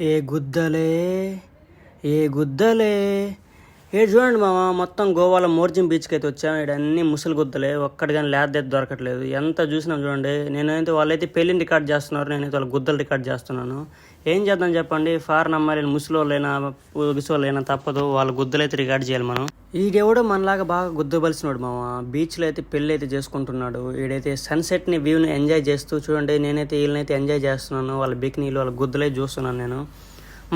ఏ గుద్దలే ఏ గుద్దలే. ఏడు చూడండి మామ, మొత్తం గోవాలో మోర్జిం బీచ్కి అయితే వచ్చాము. ఇక్కడ అన్ని ముసలి గుద్దలే, ఒక్కటి కానీ లేద దొరకట్లేదు. ఎంత చూసినాం చూడండి. నేనైతే వాళ్ళైతే పెళ్ళిని రికార్డ్ చేస్తున్నారు, నేనైతే వాళ్ళ గుద్దలు రికార్డ్ చేస్తున్నాను. ఏం చేద్దాం చెప్పండి, ఫారెన్ అమ్మాయిలు ముసలోళ్ళైనా ముసలోళ్ళైనా తప్పదు, వాళ్ళ గుద్దలు అయితే రికార్డ్ చేయాలి మనం. ఈడెవడో మనలాగా బాగా గుద్దబలిసినాడు మామ. బీచ్లో అయితే పెళ్ళి అయితే చేసుకుంటున్నాడు. ఈడైతే సన్సెట్ని వ్యూని ఎంజాయ్ చేస్తూ చూడండి. నేనైతే వీళ్ళనైతే ఎంజాయ్ చేస్తున్నాను, వాళ్ళ బికినీలు వాళ్ళ గుద్దలే చూస్తున్నాను నేను.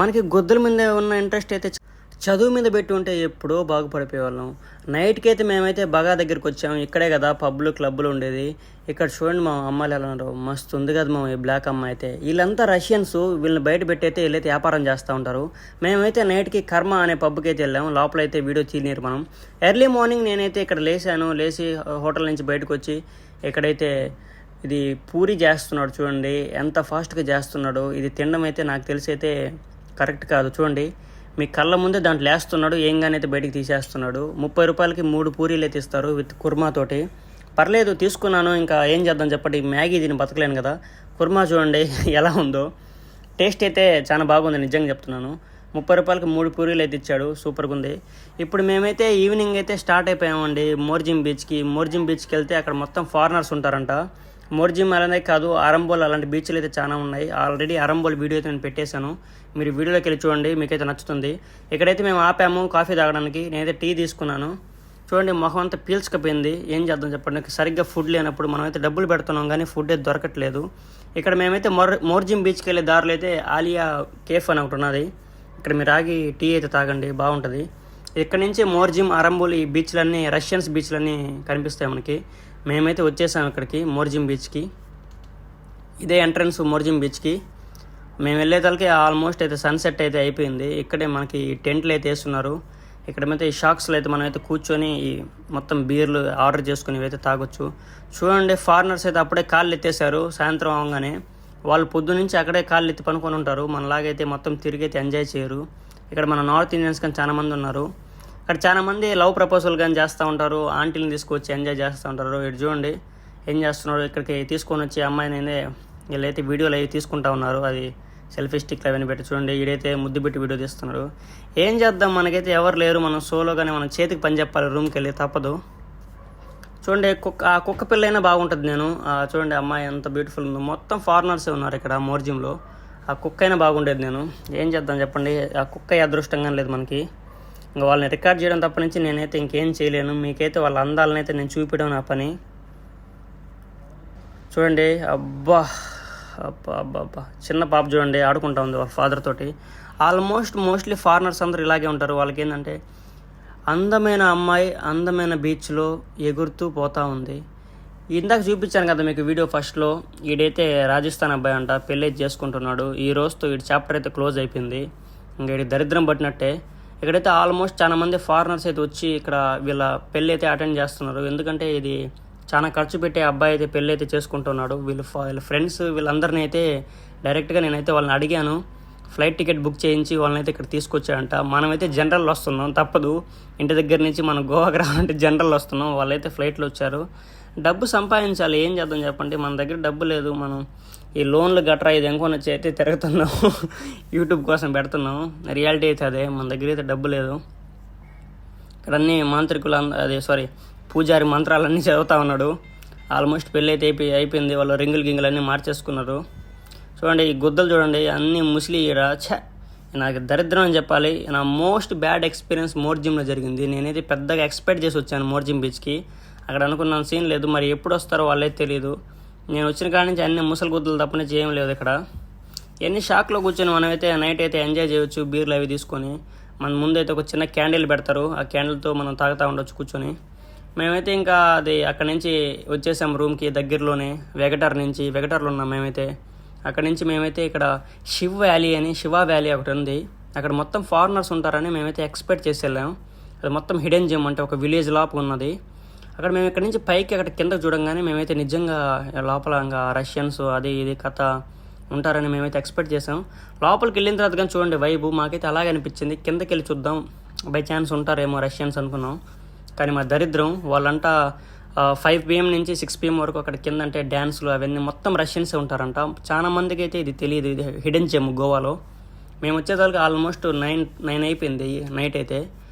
మనకి గుద్దల మీద ఉన్న ఇంట్రెస్ట్ అయితే చదువు మీద పెట్టి ఉంటే ఎప్పుడో బాగుపడిపోయేవాళ్ళం. నైట్కి అయితే మేమైతే బగా దగ్గరికి వచ్చాము. ఇక్కడే కదా పబ్లు క్లబ్లు ఉండేది. ఇక్కడ చూడండి మా అమ్మాయిలు ఎలా ఉన్నారు, మస్తు ఉంది కదా మా ఈ బ్లాక్ అమ్మాయి అయితే. వీళ్ళంతా రష్యన్స్, వీళ్ళని బయట పెట్టయితే వీళ్ళైతే వ్యాపారం చేస్తూ ఉంటారు. మేమైతే నైట్కి కర్మ అనే పబ్కి అయితే వెళ్ళాము. లోపలైతే వీడియో తీయలేరు మనం. ఎర్లీ మార్నింగ్ నేనైతే ఇక్కడ లేచి హోటల్ నుంచి బయటకు వచ్చి ఇక్కడైతే ఇది పూరి చేస్తున్నాడు. చూడండి ఎంత ఫాస్ట్గా చేస్తున్నాడు. ఇది తినడం అయితే నాకు తెలిసి అయితే కరెక్ట్ కాదు. చూడండి మీ కళ్ళ ముందే దాంట్లో వేస్తున్నాడు, ఏంగానైతే బయటికి తీసేస్తున్నాడు. 30 రూపాయలకి 3 పూరీలు అయితే ఇస్తారు విత్ కుర్మాతోటి. పర్లేదు తీసుకున్నాను, ఇంకా ఏం చేద్దాం చెప్పండి. మ్యాగీ దీన్ని బతకలేను కదా. కుర్మా చూడండి ఎలా ఉందో, టేస్ట్ అయితే చాలా బాగుంది నిజంగా చెప్తున్నాను. 30 రూపాయలకి 3 పూరీలు అయితే ఇచ్చాడు, సూపర్గా ఉంది. ఇప్పుడు మేమైతే ఈవినింగ్ అయితే స్టార్ట్ అయిపోయామండి మోర్జిం బీచ్కి. మోర్జిం బీచ్కి వెళ్తే అక్కడ మొత్తం ఫారినర్స్ ఉంటారంట. మోర్జిం అలానే కాదు, అరంబోల్ అలాంటి బీచ్లు అయితే చాలా ఉన్నాయి. ఆల్రెడీ అరంబోల్ వీడియో అయితే నేను పెట్టేశాను, మీరు వీడియోలోకి వెళ్ళి చూడండి, మీకైతే నచ్చుతుంది. ఇక్కడైతే మేము ఆపాము కాఫీ తాగడానికి. నేనైతే టీ తీసుకున్నాను. చూడండి మొహం అంతా పీల్చుకపోయింది. ఏం చేద్దాం చెప్పండి, సరిగ్గా ఫుడ్ లేనప్పుడు మనమైతే డబ్బులు పెడుతున్నాం కానీ ఫుడ్ అయితే దొరకట్లేదు. ఇక్కడ మేమైతే మోర్జిం బీచ్కి వెళ్ళే దారిలో అయితే ఆలియా కేఫ్ అని ఒకటి ఉన్నది. ఇక్కడ మీరు ఆగి టీ అయితే తాగండి, బాగుంటుంది. ఇక్కడ నుంచి మోర్జిం అరంబోల్ ఈ బీచ్లన్నీ రష్యన్స్ బీచ్లన్నీ కనిపిస్తాయి మనకి. మేమైతే వచ్చేసాము ఇక్కడికి మోర్జిం బీచ్కి. ఇదే ఎంట్రన్స్ మోర్జిం బీచ్కి. మేము వెళ్ళేతలకి ఆల్మోస్ట్ అయితే సన్సెట్ అయితే అయిపోయింది. ఇక్కడే మనకి టెంట్లు అయితే వేస్తున్నారు. ఇక్కడమైతే ఈ షాక్స్లో అయితే మనం అయితే కూర్చొని మొత్తం బీర్లు ఆర్డర్ చేసుకుని అయితే తాగొచ్చు. చూడండి ఫారినర్స్ అయితే అప్పుడే కాళ్ళు ఎత్తేసారు. సాయంత్రం అవగానే వాళ్ళు పొద్దు నుంచి అక్కడే కాళ్ళు ఎత్తి పనుకొని ఉంటారు. మనలాగైతే మొత్తం తిరిగి అయితే ఎంజాయ్ చేయరు. ఇక్కడ మన నార్త్ ఇండియన్స్ కానీ చాలా మంది ఉన్నారు. ఇక్కడ చాలామంది లవ్ ప్రపోజల్ కానీ చేస్తూ ఉంటారు, ఆంటీని తీసుకొచ్చి ఎంజాయ్ చేస్తూ ఉంటారు. ఇటు చూడండి ఏం చేస్తున్నారు, ఇక్కడికి తీసుకొని వచ్చి అమ్మాయిని వీళ్ళైతే వీడియోలు అవి తీసుకుంటా ఉన్నారు. అది సెల్ఫీ స్టిక్లు అవన్నీ పెట్టి చూడండి. వీడైతే ముద్దు పెట్టి వీడియో తీస్తున్నారు. ఏం చేద్దాం, మనకైతే ఎవరు లేరు, మనం సోలోగానే మనం చేతికి పని చెప్పాలి, రూమ్కి వెళ్ళి తప్పదు. చూడండి ఆ కుక్క పిల్ల అయినా బాగుంటుంది. నేను చూడండి అమ్మాయి ఎంత బ్యూటిఫుల్ ఉందో. మొత్తం ఫారినర్సే ఉన్నారు ఇక్కడ మోర్జింలో. ఆ కుక్క అయినా బాగుండేది. నేను ఏం చేద్దాం చెప్పండి, ఆ కుక్క అదృష్టంగా లేదు మనకి. ఇంకా వాళ్ళని రికార్డ్ చేయడం తప్ప నుంచి నేనైతే ఇంకేం చేయలేను. మీకైతే వాళ్ళ అందాలను అయితే నేను చూపించడం నా పని. చూడండి అబ్బా అబ్బా అబ్బా అబ్బా, చిన్న పాప చూడండి ఆడుకుంటా ఉంది వాళ్ళ ఫాదర్ తోటి. మోస్ట్లీ ఫారినర్స్ అందరూ ఇలాగే ఉంటారు. వాళ్ళకి ఏంటంటే అందమైన అమ్మాయి అందమైన బీచ్లో ఎగురుతూ పోతూ ఉంది. ఇందాక చూపించాను కదా మీకు వీడియో ఫస్ట్లో. ఈడైతే రాజస్థాన్ అబ్బాయి అంట, పెళ్ళి చేసుకుంటున్నాడు. ఈ రోజుతో ఈ చాప్టర్ అయితే క్లోజ్ అయిపోయింది. ఇంకా ఇది దరిద్రం పట్టినట్టే. ఇక్కడైతే ఆల్మోస్ట్ చాలా మంది ఫారినర్స్ అయితే వచ్చి ఇక్కడ వీళ్ళ పెళ్ళి అయితే అటెండ్ చేస్తున్నారు. ఎందుకంటే ఇది చాలా ఖర్చు పెట్టే అబ్బాయి అయితే పెళ్ళి అయితే చేసుకుంటున్నాడు. వీళ్ళ ఫ్రెండ్స్ వీళ్ళందరినీ అయితే డైరెక్ట్గా నేనైతే వాళ్ళని అడిగాను. ఫ్లైట్ టికెట్ బుక్ చేయించి వాళ్ళని అయితే ఇక్కడ తీసుకొచ్చాడంట. మనమైతే జనరల్లో వస్తున్నాం, తప్పదు. ఇంటి దగ్గర నుంచి మనం గోవాకి రావాలంటే జనరల్లో వస్తున్నాం. వాళ్ళైతే ఫ్లైట్లో వచ్చారు. డబ్బు సంపాదించాలి, ఏం చేద్దాం చెప్పండి. మన దగ్గర డబ్బు లేదు. మనం ఈ లోన్లు గట్రా ఇది ఎంకొని వచ్చి అయితే తిరుగుతున్నాం, యూట్యూబ్ కోసం పెడుతున్నాం. రియాలిటీ అయితే అదే, మన దగ్గర అయితే డబ్బు లేదు. ఇక్కడ అన్ని మాంత్రికులు పూజారి మంత్రాలన్నీ చదువుతూ ఉన్నాడు. ఆల్మోస్ట్ పెళ్ళి అయితే అయిపోయింది. వాళ్ళు రింగులు అన్నీ మార్చేసుకున్నారు. చూడండి ఈ గుద్దలు చూడండి అన్నీ ముస్లి. నాకు దరిద్రం అని చెప్పాలి. నా మోస్ట్ బ్యాడ్ ఎక్స్పీరియన్స్ మోర్జింలో జరిగింది. నేనైతే పెద్దగా ఎక్స్పెక్ట్ చేసి వచ్చాను మోర్జిం బీచ్కి. అక్కడ అనుకున్నాను సీన్ లేదు, మరి ఎప్పుడు వస్తారో వాళ్ళైతే తెలియదు. నేను వచ్చిన కాడి నుంచి అన్ని ముసలి గుద్దలు తప్పనే చేయం లేదు ఇక్కడ. ఎన్ని షాక్లో కూర్చొని మనమైతే నైట్ అయితే ఎంజాయ్ చేయొచ్చు బీర్లు అవి తీసుకొని. మన ముందైతే ఒక చిన్న క్యాండిల్ పెడతారు, ఆ క్యాండిల్తో మనం తాగుతూ ఉండొచ్చు కూర్చొని. మేమైతే ఇంకా అది అక్కడి నుంచి వచ్చేసాం రూమ్కి దగ్గరలోనే. వెగటార్లో ఉన్నాం మేమైతే. అక్కడి నుంచి మేమైతే ఇక్కడ శివా వ్యాలీ ఒకటి ఉంది. అక్కడ మొత్తం ఫారినర్స్ ఉంటారని మేమైతే ఎక్స్పెక్ట్ చేసి వెళ్ళాం. అది మొత్తం హిడెన్ జిమ్ అంటే ఒక విలేజ్ లోపు ఉన్నది. అక్కడ మేము ఇక్కడ నుంచి పైకి అక్కడ కింద చూడంగానే మేమైతే నిజంగా లోపల ఇంకా రష్యన్స్ అది ఇది కథ ఉంటారని మేమైతే ఎక్స్పెక్ట్ చేసాం. లోపలికి వెళ్ళిన తర్వాత కానీ చూడండి వైబు మాకైతే అలాగే అనిపించింది. కిందకి వెళ్ళి చూద్దాం, బై ఛాన్స్ ఉంటారేమో రష్యన్స్ అనుకున్నాం. కానీ మా దరిద్రం వాళ్ళంతా 5 PM నుంచి 6 PM వరకు అక్కడ కింద అంటే డ్యాన్స్లు అవన్నీ మొత్తం రష్యన్సే ఉంటారంట. చాలా మందికి అయితే ఇది తెలియదు, ఇది హిడెన్ జెమ్ గోవాలో. మేము వచ్చేసరికి ఆల్మోస్ట్ 9 అయిపోయింది నైట్ అయితే.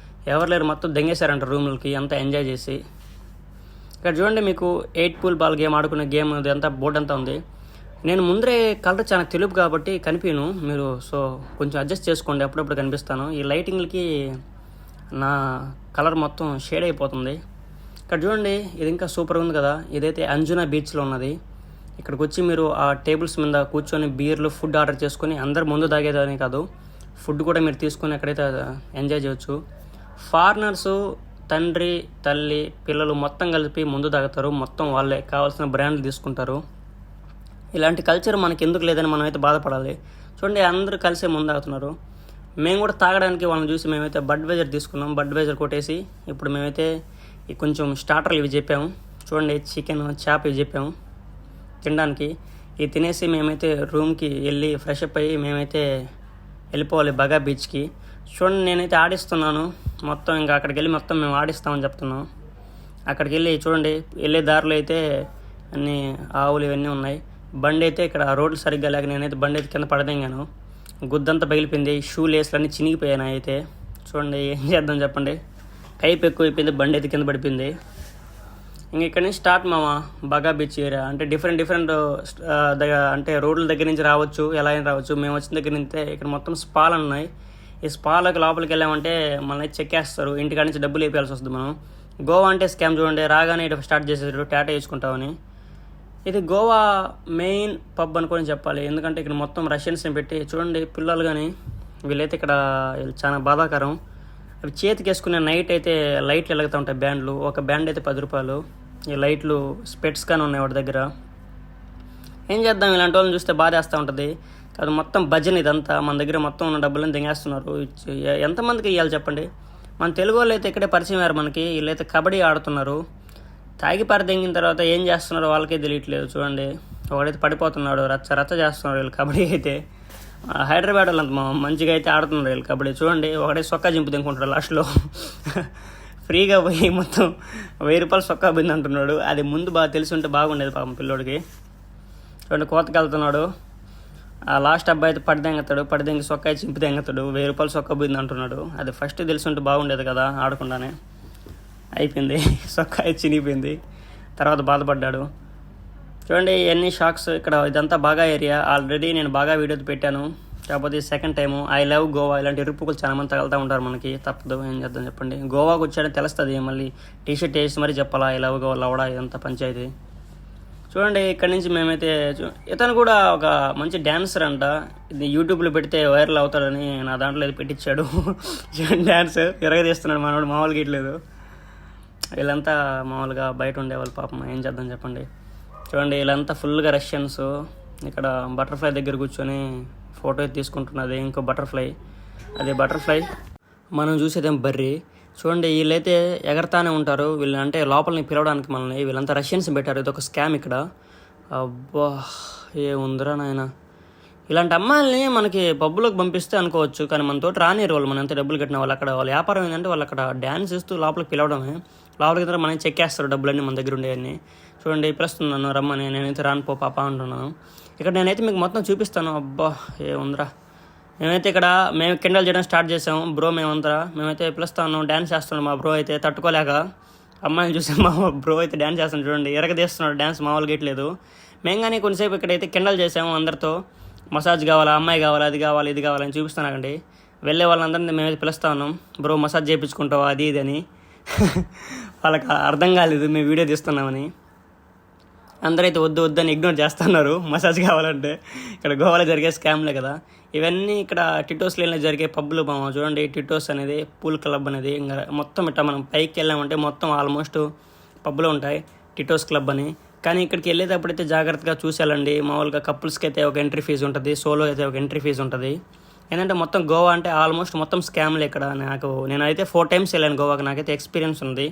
ఎవరు లేరు, మొత్తం దెంగేశారంట రూమ్లకి అంతా ఎంజాయ్ చేసి. ఇక్కడ చూడండి మీకు 8 పూల్ బాల్ గేమ్ ఆడుకునే గేమ్ ఇదంతా బోర్డు అంతా ఉంది. నేను ముందరే కలర్ చాలా తెలుపు కాబట్టి కనిపించను మీరు, సో కొంచెం అడ్జస్ట్ చేసుకోండి, అప్పుడప్పుడు కనిపిస్తాను. ఈ లైటింగ్లకి నా కలర్ మొత్తం షేడ్ అయిపోతుంది. ఇక్కడ చూడండి ఇది ఇంకా సూపర్ ఉంది కదా, ఇదైతే అంజునా బీచ్లో ఉన్నది. ఇక్కడికి వచ్చి మీరు ఆ టేబుల్స్ మీద కూర్చొని బీర్లు ఫుడ్ ఆర్డర్ చేసుకొని అందరు ముందు తాగేదని కాదు, ఫుడ్ కూడా మీరు తీసుకొని అక్కడైతే ఎంజాయ్ చేయొచ్చు. ఫారినర్సు తండ్రి తల్లి పిల్లలు మొత్తం కలిపి ముందు తాగుతారు, మొత్తం వాళ్ళే కావాల్సిన బ్రాండ్లు తీసుకుంటారు. ఇలాంటి కల్చర్ మనకి ఎందుకు లేదని మనం అయితే బాధపడాలి. చూడండి అందరూ కలిసే ముందు తాగుతున్నారు. మేము కూడా తాగడానికి వాళ్ళని చూసి మేమైతే బడ్వైజర్ తీసుకున్నాం. బడ్వైజర్ కొట్టేసి ఇప్పుడు మేమైతే కొంచెం స్టార్టర్లు ఇవి చెప్పాము. చూడండి చికెన్ చేప ఇవి చెప్పాము తినడానికి. ఇవి తినేసి మేమైతే రూమ్కి వెళ్ళి ఫ్రెష్ అప్ అయ్యి మేమైతే వెళ్ళిపోవాలి బగా బీచ్కి. చూడండి నేనైతే ఆడిస్తున్నాను మొత్తం, ఇంకా అక్కడికి వెళ్ళి మొత్తం మేము ఆడిస్తామని చెప్తున్నాం. అక్కడికి వెళ్ళి చూడండి వెళ్ళే దారిలో అయితే అన్ని ఆవులు ఇవన్నీ ఉన్నాయి. బండి అయితే ఇక్కడ రోడ్లు సరిగ్గా లేక నేనైతే బండి అయితే కింద పడదెంగాను, గుద్దంతా పగిలిపోయింది, షూ లేస్లు అన్నీ చినిగిపోయాను అయితే. చూడండి ఏం చేద్దాం చెప్పండి, కైపు ఎక్కువ అయిపోయింది, బండి అయితే కింద పడిపోయింది. ఇంక ఇక్కడ నుంచి స్టార్ట్ మామ బగా బీచ్ ఏరియా. అంటే డిఫరెంట్ అంటే రోడ్ల దగ్గర నుంచి రావచ్చు, ఎలా అయినా రావచ్చు. మేము వచ్చిన దగ్గర నుంచి ఇక్కడ మొత్తం స్పాలు ఉన్నాయి. ఈ స్పాలకు లోపలికి వెళ్ళామంటే మనల్ని చెక్కేస్తారు, ఇంటికాడ నుంచి డబ్బులు వేయాల్సి వస్తుంది మనం. గోవా అంటే స్కామ్ చూడండి, రాగానే ఇటు స్టార్ట్ చేసేసారు టాటా వేసుకుంటామని. ఇది గోవా మెయిన్ పబ్ అనుకొని చెప్పాలి, ఎందుకంటే ఇక్కడ మొత్తం రష్యన్స్ని పెట్టి చూడండి పిల్లలు కానీ వీళ్ళైతే ఇక్కడ చాలా బాధాకరం. అవి చేతికి వేసుకునే నైట్ అయితే లైట్లు వెలుగుతూ ఉంటాయి బ్యాండ్లు, ఒక బ్యాండ్ అయితే 10 రూపాయలు. ఈ లైట్లు స్పెట్స్ కానీ ఉన్నాయి వాడి దగ్గర. ఏం చేద్దాం, ఇలాంటి వాళ్ళని చూస్తే బాధేస్తూ ఉంటుంది. అది మొత్తం భజన ఇదంతా, మన దగ్గర మొత్తం ఉన్న డబ్బులను దింగేస్తున్నారు. ఎంతమందికి ఇవ్వాలి చెప్పండి. మన తెలుగు వాళ్ళు అయితే ఇక్కడే పరిచయం అయ్యారు మనకి. వీళ్ళైతే కబడ్డీ ఆడుతున్నారు, తాగి దింగిన తర్వాత ఏం చేస్తున్నారో వాళ్ళకే తెలియట్లేదు. చూడండి ఒకడైతే పడిపోతున్నాడు, రచ్చ చేస్తున్నారు వీళ్ళు కబడ్డీ అయితే. హైదరాబాద్ వాళ్ళు అంత మంచిగా అయితే ఆడుతున్నారు వీళ్ళు కబడ్డీ. చూడండి ఒకడే సొక్కా జింపు తినుకుంటారు లాస్ట్లో. ఫ్రీగా పోయి మొత్తం 1000 రూపాయలు సొక్కా బింది అంటున్నాడు. అది ముందు బాగా తెలిసి ఉంటే బాగుండేది పాపం పిల్లోడికి. చూడండి కోతకి వెళ్తున్నాడు, ఆ లాస్ట్ అబ్బాయి అయితే పడిదెంగి సొక్కాయి చింపి తెంగుతాడు, 1000 రూపాయలు సొక్క పోయింది అంటున్నాడు. అది ఫస్ట్ తెలిసి ఉంటే బాగుండేది కదా, ఆడకుండానే అయిపోయింది, సొక్కాయి చినిగిపోయింది. తర్వాత బాధపడ్డాడు. చూడండి ఎన్ని షాక్స్. ఇక్కడ ఇదంతా బాగా ఏరియా, ఆల్రెడీ నేను బాగా వీడియో పెట్టాను, కాకపోతే second time. I love Goa ఇలాంటి ఇరుపుకులు చాలా మంది తగులుతూ ఉంటారు మనకి, తప్పదు, ఏం చేద్దాం చెప్పండి. గోవాకు వచ్చాడని తెలుస్తుంది, మళ్ళీ టీషర్ట్ వేసి మరీ చెప్పాలా ఐ లవ్ గోవా లవడా, ఇదంతా పంచాయతీ. చూడండి ఇక్కడి నుంచి మేమైతే ఇతను కూడా ఒక మంచి డ్యాన్సర్ అంట, ఇది యూట్యూబ్లో పెడితే వైరల్ అవుతాడని నా దాంట్లో ఇది పెట్టించాడు. డ్యాన్స్ ఎరగదీస్తున్నాడు మనోడు, మామూలుగా ఇట్లేదు. వీళ్ళంతా మామూలుగా బయట ఉండేవాళ్ళు పాపం, ఏం చేద్దాం చెప్పండి. చూడండి వీళ్ళంతా ఫుల్గా రష్యన్స్. ఇక్కడ బటర్ఫ్లై దగ్గర కూర్చొని ఫోటో తీసుకుంటున్నది ఇంకో బటర్ఫ్లై, అదే బటర్ఫ్లై. మనం చూసేదేం బర్రీ. చూడండి వీళ్ళైతే ఎగరతానే ఉంటారు, వీళ్ళు అంటే లోపలిని పిలవడానికి మనల్ని. వీళ్ళంతా రష్యన్స్ పెట్టారు, ఇది ఒక స్కామ్ ఇక్కడ. అబ్బా ఏముందిరా నాయన, ఇలాంటి అమ్మాయిల్ని మనకి పబ్బులోకి పంపిస్తే అనుకోవచ్చు, కానీ మనతో రానిరు వాళ్ళు. మనం ఎంత డబ్బులు కట్టిన వాళ్ళు, అక్కడ వాళ్ళ వ్యాపారం ఏంటంటే వాళ్ళు అక్కడ డ్యాన్స్ ఇస్తూ లోపలికి పిలవడమే. లోపలికి తర్వాత మనం చెక్కేస్తారు డబ్బులన్నీ మన దగ్గర ఉండేవన్నీ. చూడండి పిలుస్తున్నాను రమ్మని, నేనైతే రాను పో పాప అంటున్నాను. ఇక్కడ నేనైతే మీకు మొత్తం చూపిస్తాను. అబ్బా ఏముందిరా, మేమైతే ఇక్కడ మేము కిండల్ చేయడం స్టార్ట్ చేసాము బ్రో. మేమైతే పిలుస్తాను, డ్యాన్స్ చేస్తున్నాం. మా బ్రో అయితే తట్టుకోలేక అమ్మాయిని చూసి మా బ్రో అయితే డ్యాన్స్ చేస్తున్నాడు. చూడండి ఎరగదీస్తున్నాడు, డ్యాన్స్ మామూలుగా ఇట్లేదు. మేము కానీ కొంచెంసేపు ఇక్కడైతే కిండల్ చేసాము అందరితో. మసాజ్ కావాలా, అమ్మాయి కావాలా, అది కావాలి ఇది కావాలని చూపిస్తున్నాకండి. వెళ్ళే వాళ్ళందరినీ మేమైతే పిలుస్తా ఉన్నాం, బ్రో మసాజ్ చేయించుకుంటావా అది ఇది అని. వాళ్ళకి అర్థం కాలేదు మేము వీడియో తీస్తున్నామని. అందరైతే వద్దని ఇగ్నోర్ చేస్తున్నారు మసాజ్ కావాలంటే. ఇక్కడ గోవాలో జరిగే స్కామ్లే కదా ఇవన్నీ. ఇక్కడ టిటోస్ లేన్లో జరిగే పబ్బులు బాగా చూడండి. టిటోస్ అనేది పూల్ క్లబ్ అనేది, ఇంకా మొత్తం ఇట్లా మనం పైకి వెళ్ళామంటే మొత్తం ఆల్మోస్ట్ పబ్బులు ఉంటాయి టిటోస్ క్లబ్ అని. కానీ ఇక్కడికి వెళ్ళేటప్పుడైతే జాగ్రత్తగా చూసి వెళ్ళండి. మామూలుగా కపుల్స్కి అయితే ఒక ఎంట్రీ ఫీజు ఉంటుంది, సోలో అయితే ఒక ఎంట్రీ ఫీజు ఉంటుంది. ఏంటంటే మొత్తం గోవా అంటే ఆల్మోస్ట్ మొత్తం స్కామ్లు ఇక్కడ. నేనైతే 4 times వెళ్ళాను గోవాకి, నాకైతే ఎక్స్పీరియన్స్ ఉంది.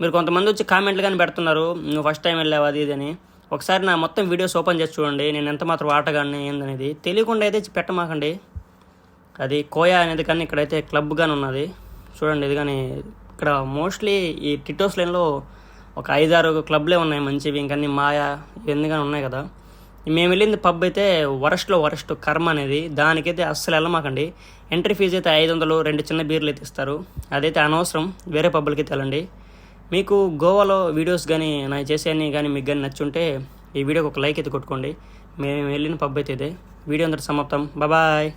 మీరు కొంతమంది వచ్చి కామెంట్లు కానీ పెడుతున్నారు, నువ్వు ఫస్ట్ టైం వెళ్ళావు అది ఇది అని. ఒకసారి నా మొత్తం వీడియోస్ ఓపెన్ చేసి చూడండి, నేను ఎంత మాత్రం ఆటగాడిని ఏందనేది. తెలియకుండా అయితే పెట్టమాకండి. అది కోయా అనేది కానీ ఇక్కడైతే క్లబ్ కానీ ఉన్నది చూడండి. ఇది కానీ ఇక్కడ మోస్ట్లీ ఈ టిటోస్ లైన్లో ఒక 5-6 క్లబ్లే ఉన్నాయి మంచివి. ఇంకన్నీ మాయా ఇవన్నీ కానీ ఉన్నాయి కదా. మేము వెళ్ళింది పబ్ అయితే వరస్ట్ కర్మ అనేది, దానికైతే అస్సలు వెళ్ళమాకండి. ఎంట్రీ ఫీజు అయితే 500, 2 చిన్న బీర్లు అయితే ఇస్తారు, అదైతే అనవసరం. వేరే పబ్బులకి అయితే వెళ్ళండి. మీకు గోవాలో వీడియోస్ కానీ నా చేసేవన్నీ కానీ మీకు కానీ నచ్చుంటే ఈ వీడియోకి ఒక లైక్ అయితే కొట్టుకోండి. మేము వెళ్ళిన పబ్ అయితే ఇదే. వీడియో అందరూ సమాప్తం. బాయ్.